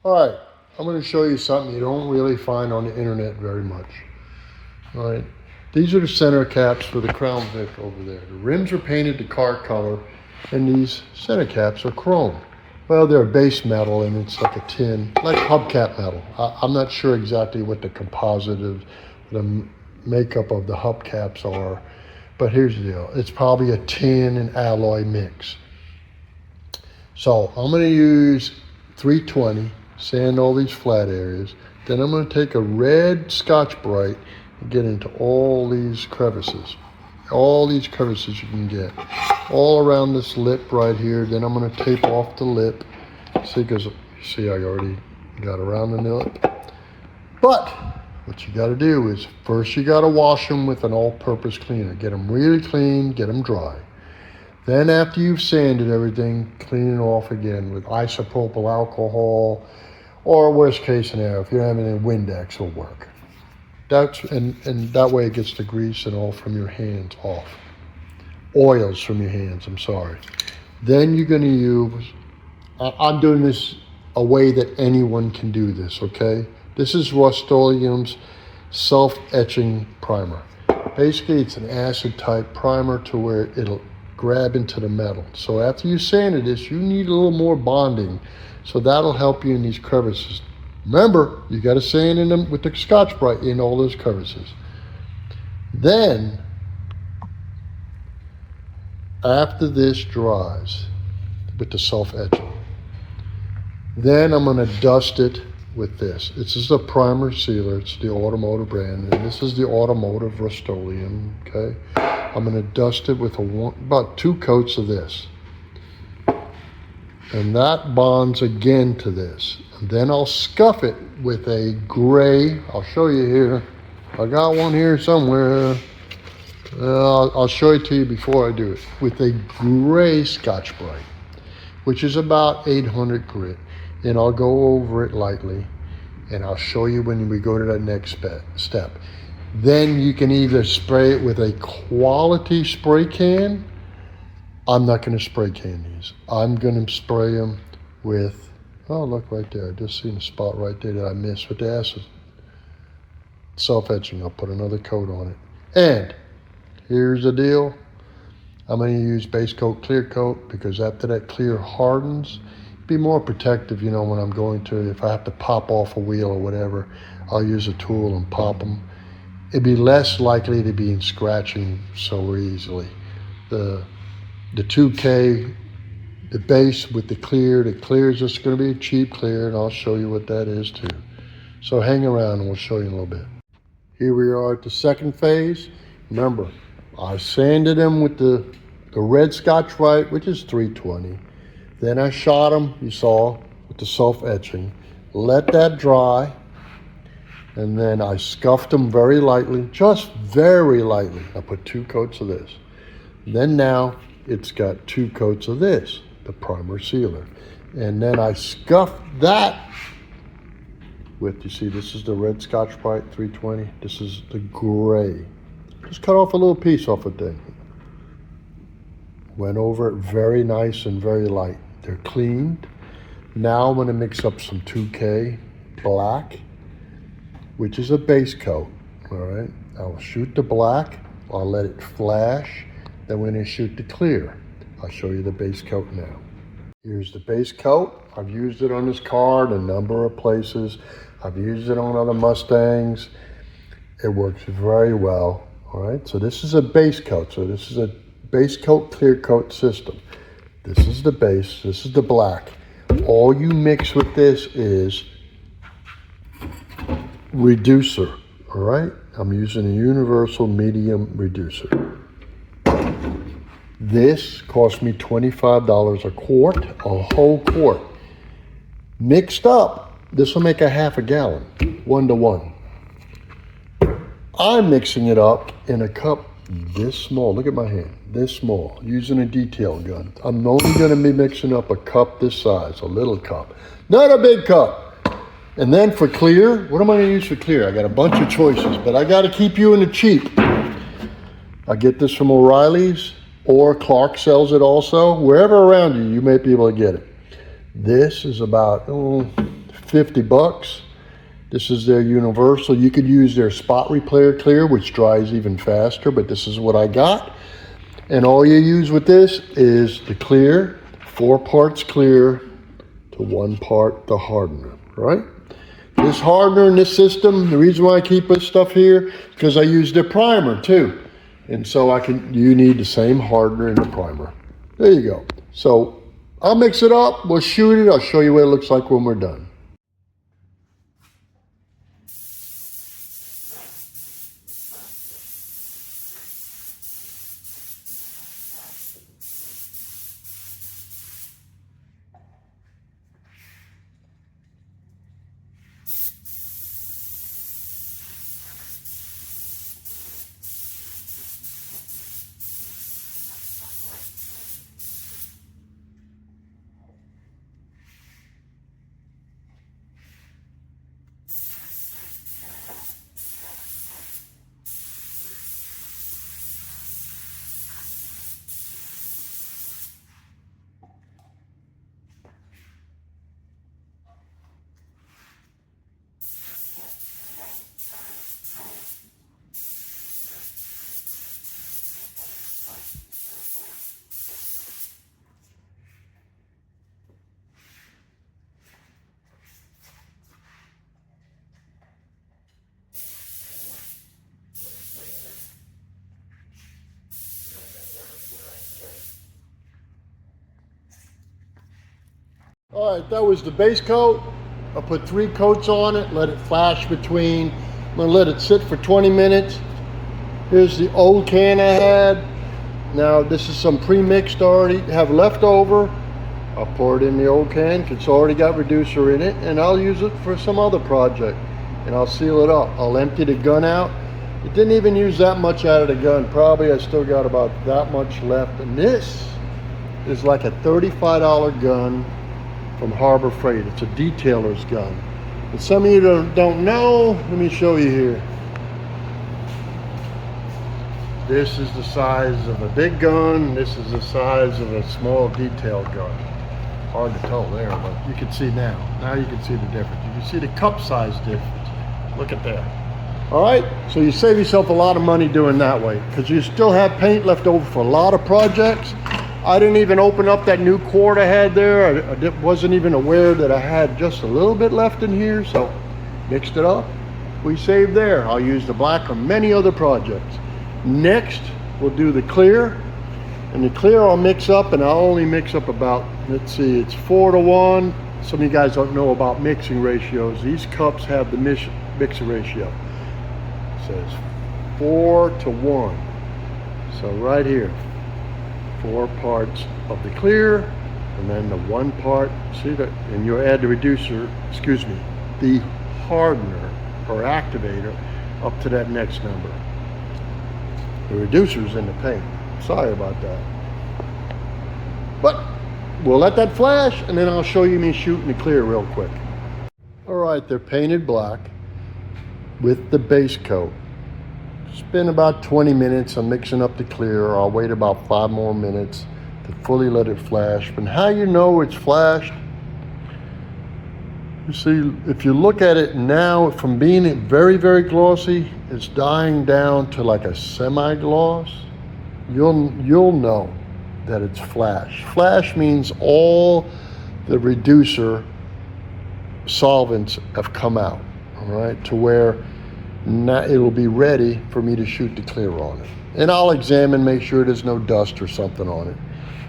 All right, I'm going to show you something you don't really find on the internet very much. All right, these are the center caps for the Crown Vic over there. The rims are painted the car color, and these center caps are chrome. Well, they're base metal, and it's like a tin, like hubcap metal. I'm not sure exactly what the composite of the makeup of the hubcaps are, but here's the deal. It's probably a tin and alloy mix. So I'm going to use 320, sand all these flat areas. Then I'm going to take a red Scotch-Brite and get into all these crevices. All these crevices you can get. All around this lip right here. Then I'm going to tape off the lip. See, because you see I already got around the lip. But what you got to do is first you got to wash them with an all-purpose cleaner. Get them really clean, get them dry. Then after you've sanded everything, clean it off again with isopropyl alcohol, or worst case scenario, if you're having a Windex, will work. And that way it gets the grease and all from your hands off. Oils from your hands, I'm sorry. Then you're going to use, I'm doing this a way that anyone can do this, okay? This is Rust-Oleum's self-etching primer. Basically, it's an acid type primer to where it'll grab into the metal. So after you sanded this, you need a little more bonding. So that'll help you in these crevices. Remember, you got to sand in them with the Scotch-Brite in all those crevices. Then, after this dries with the self-etching, then I'm going to dust it with this. This is a primer sealer. It's the automotive brand, and this is the automotive Rust-Oleum, okay? I'm going to dust it with about 2 coats of this. And that bonds again to this. And then I'll scuff it with a gray, I'll show you here. I got one here somewhere. I'll show it to you before I do it. With a gray Scotch-Brite, which is about 800 grit. And I'll go over it lightly. And I'll show you when we go to that next step. Then you can either spray it with a quality spray can. I'm not going to spray can these. I'm going to spray them with, oh, look right there. I just seen a spot right there that I missed with the acid. Self-etching. I'll put another coat on it. And here's the deal. I'm going to use base coat, clear coat, because after that clear hardens, be more protective, you know, when I'm going to, if I have to pop off a wheel or whatever, I'll use a tool and pop them. It'd be less likely to be in scratching so easily. The 2K, the base with the clear is just going to be a cheap clear, and I'll show you what that is too. So hang around and we'll show you in a little bit. Here we are at the second phase. Remember, I sanded them with the red Scotch-Brite, which is 320. Then I shot them, you saw, with the self-etching. Let that dry. And then I scuffed them very lightly, just very lightly. I put 2 coats of this. Then now it's got 2 coats of this, the primer sealer. And then I scuffed that with, you see, this is the red Scotch-Brite 320. This is the gray. Just cut off a little piece off of it. Went over it very nice and very light. They're cleaned. Now I'm going to mix up some 2K black, which is a base coat, all right? I'll shoot the black, I'll let it flash, then when I shoot the clear, I'll show you the base coat now. Here's the base coat. I've used it on this car in a number of places. I've used it on other Mustangs. It works very well, all right? So this is a base coat. So this is a base coat, clear coat system. This is the base, this is the black. All you mix with this is reducer, all right? I'm using a universal medium reducer. This cost me $25 a quart, a whole quart. Mixed up, this will make a half a gallon, 1 to 1. I'm mixing it up in a cup this small. Look at my hand, this small, using a detail gun. I'm only gonna be mixing up a cup this size, a little cup, not a big cup. And then for clear, what am I gonna use for clear? I got a bunch of choices, but I gotta keep you in the cheap. I get this from O'Reilly's, or Clark sells it also. Wherever around you, you may be able to get it. This is about 50 bucks. This is their universal. You could use their spot repair clear, which dries even faster, but this is what I got. And all you use with this is the clear, 4 parts clear to 1 part the hardener, right? This hardener in this system, the reason why I keep this stuff here, because I use the primer too. And so you need the same hardener in the primer. There you go. So I'll mix it up, we'll shoot it, I'll show you what it looks like when we're done. All right, that was the base coat. I put 3 coats on it, let it flash between. I'm gonna let it sit for 20 minutes. Here's the old can I had. Now this is some pre-mixed already, have leftover. I'll pour it in the old can, it's already got reducer in it, and I'll use it for some other project. And I'll seal it up. I'll empty the gun out. It didn't even use that much out of the gun. Probably I still got about that much left. And this is like a $35 gun from Harbor Freight. It's a detailer's gun. But some of you don't know, let me show you here. This is the size of a big gun. This is the size of a small detail gun. Hard to tell there, but you can see now. Now you can see the difference. You can see the cup size difference. Look at that. All right, so you save yourself a lot of money doing that way, because you still have paint left over for a lot of projects. I didn't even open up that new quart I had there. I wasn't even aware that I had just a little bit left in here, so mixed it up. We saved there. I'll use the black on many other projects. Next, we'll do the clear. And the clear I'll mix up, and I'll only mix up about, let's see, it's 4 to 1. Some of you guys don't know about mixing ratios. These cups have the mixing ratio. It says 4 to 1. So right here, 4 parts of the clear, and then the 1 part, see that, and you'll add the reducer, excuse me, the hardener or activator up to that next number. The reducer's in the paint. Sorry about that. But we'll let that flash, and then I'll show you me shooting the clear real quick. All right, they're painted black with the base coat. It's been about 20 minutes. I'm mixing up the clear. I'll wait about 5 more minutes to fully let it flash. But how you know it's flashed? You see, if you look at it now, from being very, very glossy, it's dying down to like a semi-gloss. You'll know that it's flash. Flash means all the reducer solvents have come out, all right, to where now it'll be ready for me to shoot the clear on it. And I'll examine, make sure there's no dust or something on it.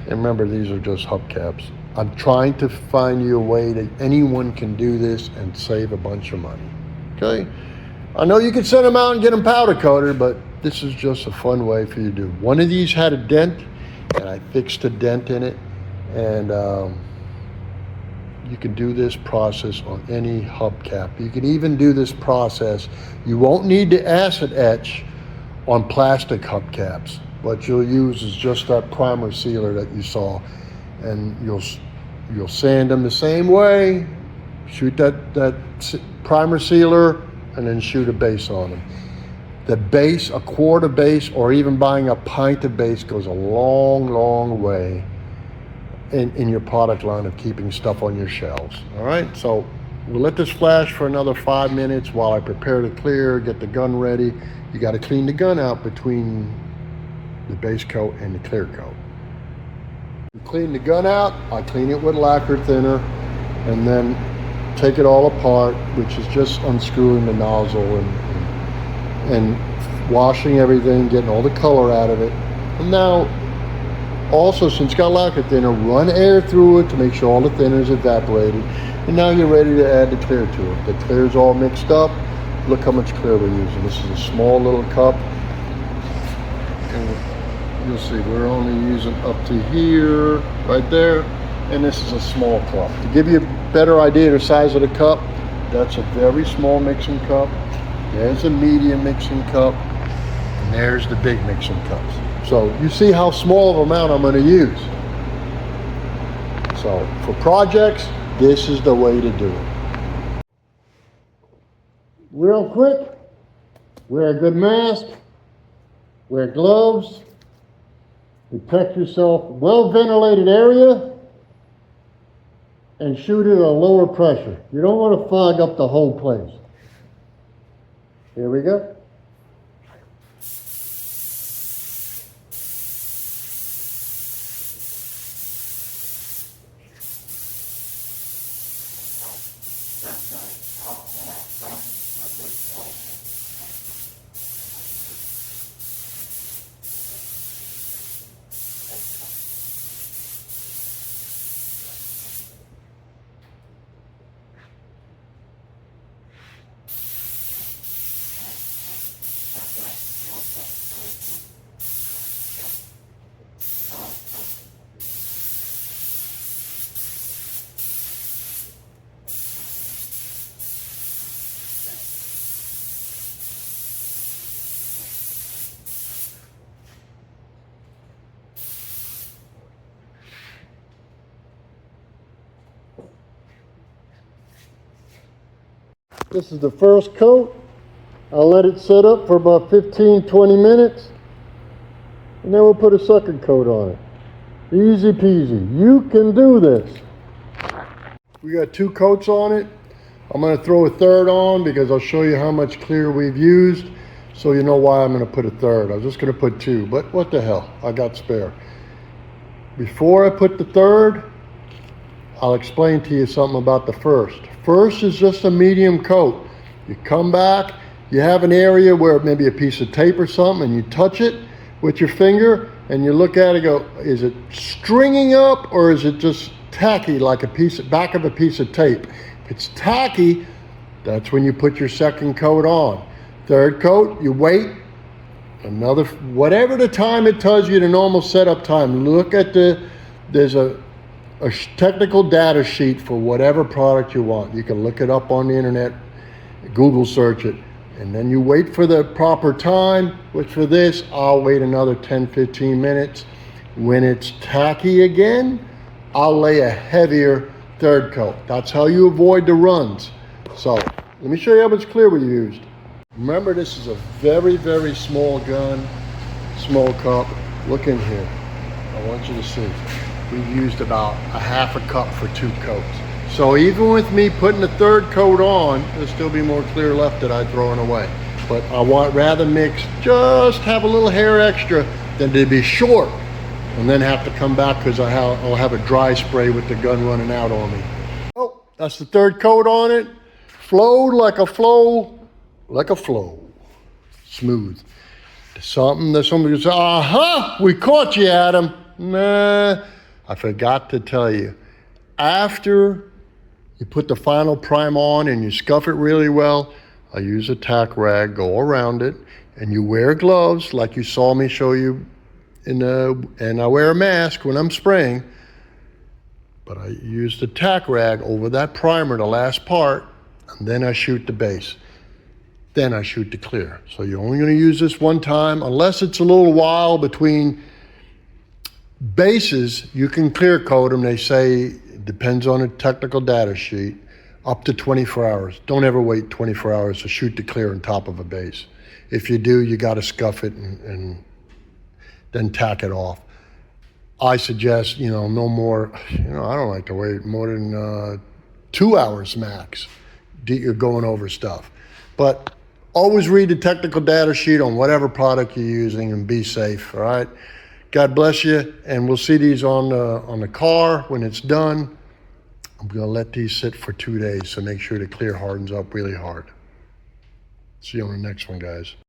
And remember, these are just hubcaps. I'm trying to find you a way that anyone can do this and save a bunch of money, okay? I know you can send them out and get them powder coated, but this is just a fun way for you to do. One of these had a dent, and I fixed a dent in it, and you can do this process on any hubcap. You can even do this process. You won't need to acid etch on plastic hubcaps. What you'll use is just that primer sealer that you saw, and you'll sand them the same way, shoot that primer sealer, and then shoot a base on them. The base, a quart of base, or even buying a pint of base goes a long, long way in your product line of keeping stuff on your shelves. All right, so We'll let this flash for another 5 minutes while I prepare to clear, get the gun ready. You got to clean the gun out between the base coat and the clear coat. Clean the gun out, I clean it with lacquer thinner, and then take it all apart, which is just unscrewing the nozzle and washing everything, getting all the color out of it. And now, also, since it's got lacquer thinner, run air through it to make sure all the thinner is evaporated. And now you're ready to add the clear to it. The clear is all mixed up. Look how much clear we're using. This is a small little cup. And you'll see we're only using up to here, right there. And this is a small cup. To give you a better idea of the size of the cup, that's a very small mixing cup. There's a medium mixing cup. And there's the big mixing cups. So you see how small of an amount I'm going to use. So for projects, this is the way to do it. Real quick, wear a good mask, wear gloves, protect yourself, well-ventilated area, and shoot it at a lower pressure. You don't want to fog up the whole place. Here we go. This is the first coat. I'll let it sit up for about 15-20 minutes. And then we'll put a second coat on it. Easy peasy. You can do this. We got 2 coats on it. I'm going to throw a third on because I'll show you how much clear we've used. So you know why I'm going to put a third. I was just going to put 2, but what the hell? I got spare. Before I put the third, I'll explain to you something about the first. First is just a medium coat. You come back, you have an area where maybe a piece of tape or something, and you touch it with your finger, and you look at it and go, is it stringing up or is it just tacky like back of a piece of tape? If it's tacky, that's when you put your second coat on. Third coat, you wait another, whatever the time it tells you, the normal setup time. Look at there's a technical data sheet for whatever product you want. You can look it up on the internet, Google search it, and then you wait for the proper time, which for this, I'll wait another 10-15 minutes. When it's tacky again, I'll lay a heavier third coat. That's how you avoid the runs. So, let me show you how much clear we used. Remember, this is a very, very small gun, small cup. Look in here. I want you to see. We've used about a half a cup for 2 coats. So even with me putting the third coat on, there'll still be more clear left that I'd thrown away. But I want rather mix, just have a little hair extra than to be short and then have to come back because I'll have a dry spray with the gun running out on me. Oh, that's the third coat on it. Flowed like a flow. Smooth. Something that somebody says, aha, we caught you, Adam. Nah. I forgot to tell you, after you put the final prime on and you scuff it really well, I use a tack rag, go around it, and you wear gloves like you saw me show you, and I wear a mask when I'm spraying, but I use the tack rag over that primer, the last part, and then I shoot the base. Then I shoot the clear. So you're only going to use this one time, unless it's a little while between bases. You can clear coat them. They say, depends on a technical data sheet, up to 24 hours. Don't ever wait 24 hours to shoot the clear on top of a base. If you do, you got to scuff it and then tack it off. I suggest, no more, I don't like to wait more than 2 hours max. You're going over stuff. But always read the technical data sheet on whatever product you're using and be safe, all right? God bless you, and we'll see these on the car when it's done. I'm gonna let these sit for 2 days, so make sure the clear hardens up really hard. See you on the next one, guys.